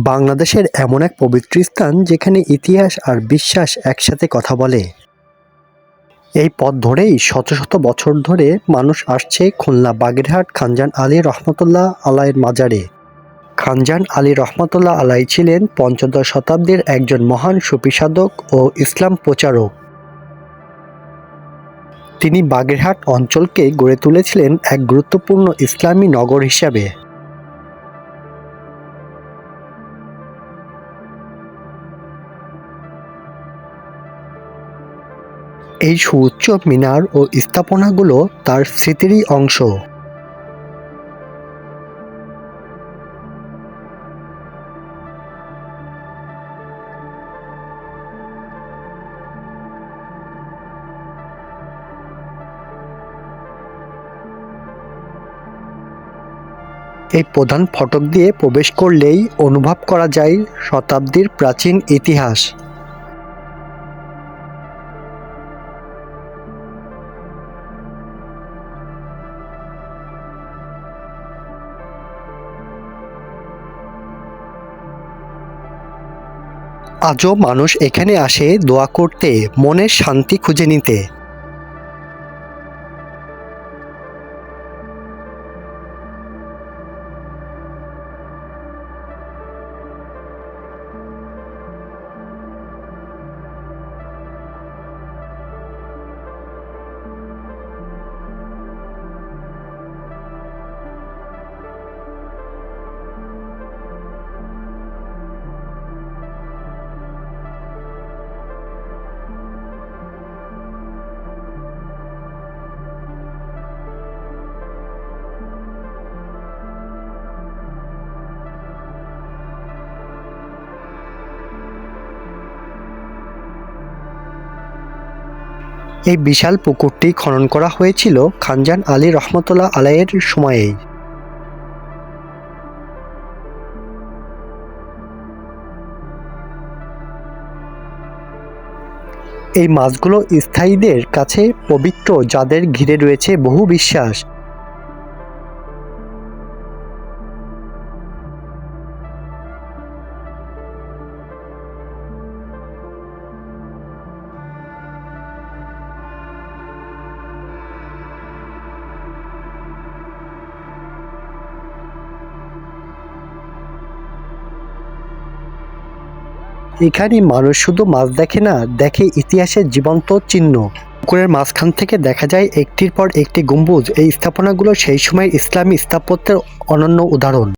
বাংলাদেশের এমন এক পবিত্র স্থান যেখানে ইতিহাস আর বিশ্বাস একসাথে কথা বলে। এই পথ ধরেই শত শত বছর ধরে মানুষ আসছে খুলনা বাগেরহাট খানজান আলী রহমতুল্লাহ আলাইয়ের মাজারে। খানজান আলী রহমতুল্লাহ আলাই ছিলেন পঞ্চদশ শতাব্দীর একজন মহান সুফি সাধক ও ইসলাম প্রচারক। তিনি বাগেরহাট অঞ্চলকে গড়ে তুলেছিলেন এক গুরুত্বপূর্ণ ইসলামী নগর হিসাবে। এই সুউচ্চ মিনার ও স্থাপনাগুলো তার স্মৃতিরই অংশ। এই প্রধান ফটক দিয়ে প্রবেশ করলেই অনুভব করা যায় শতাব্দীর প্রাচীন ইতিহাস। আজও মানুষ এখানে আসে দোয়া করতে, মনের শান্তি খুঁজে নিতে। এই বিশাল পুকুরটি খনন করা হয়েছিল খানজান আলী রহমতুল্লাহ আলাইয়ের সময়েই। এই মাছগুলো স্থায়ীদের কাছে পবিত্র, যাদের ঘিরে রয়েছে বহু বিশ্বাস। এখানে মানুষ শুধু মাছ দেখে না, দেখে ইতিহাসের জীবন্ত চিহ্ন। পুকুরের মাঝখান থেকে দেখা যায় একটির পর একটি গম্বুজ। এই স্থাপনাগুলো সেই সময় ইসলামী স্থাপত্যের অনন্য উদাহরণ।